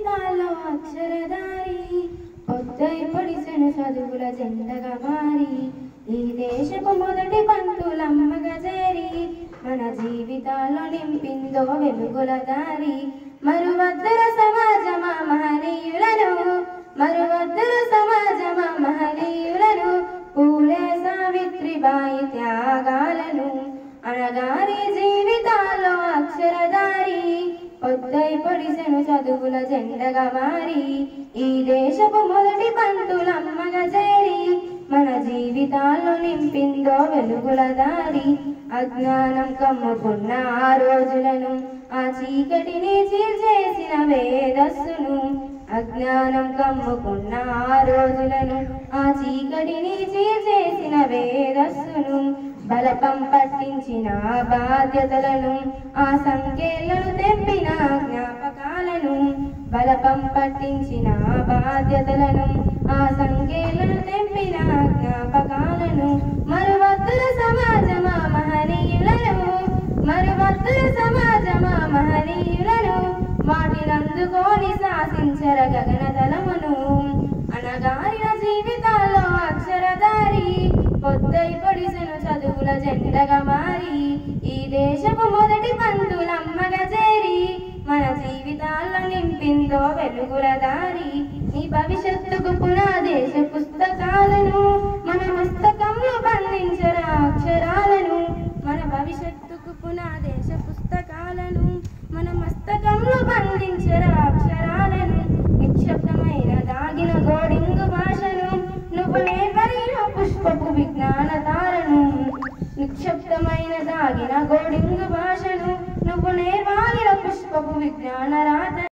జీవితాల్లో అక్షరధారి పొద్దై పొడిసెను చదువుల జెండగా మారి ఈ దేశపు మొదటి పంతులమ్మగా చేరి మన జీవితాల్లో నింపిందో వెలుగుల దారి మరువద్దర సమాజమా మహనీయులను మరువద్దర సమాజమా మహనీయులను పూలే సావిత్రిబాయి త్యాగాలను అనగారి జీవితాల్లో అక్షరధారి పొద్దై పొడిసెను చదువుల జెండగా మారి ఈ దేశపు మొదటి పంతులమ్మగా చేరి మన జీవితాల్లో నింపిందో వెలుగుల దారి అజ్ఞానం కమ్ముకున్న ఆ రోజులను ఆ చీకటిని చీల్చేసిన వేదస్సును అజ్ఞానం కమ్ముకున్న ఆ రోజులను ఆ చీకటిని చీల్చేసిన వేదస్సును బలపం పట్టించిన బాధ్యతలను ఆ సంఖ్యలను తెంపిన జ్ఞాపకాలను బలపం పట్టించిన బాధ్యతలను ఆ సంఖ్యలను తెంపిన జ్ఞాపకాలను మరువద్దర సమాజమా మహనీయులను మరువద్దర సమాజమా మహనీయులను వాటినందుకోని శాసించర గగనతలమును అనగారిన జీవితాల్లో అక్షరధారి పొద్దై పొడిసెను చదువుల జెండగా మారి ఈ దేశపు మొదటి పంతులమ్మగా చేరి మన జీవితాల్లో నింపిందో వెలుగుల దారి నీ భవిష్యత్తుకు పునాదేశ పుస్తకాలను మన పుస్తకంలో బంధించర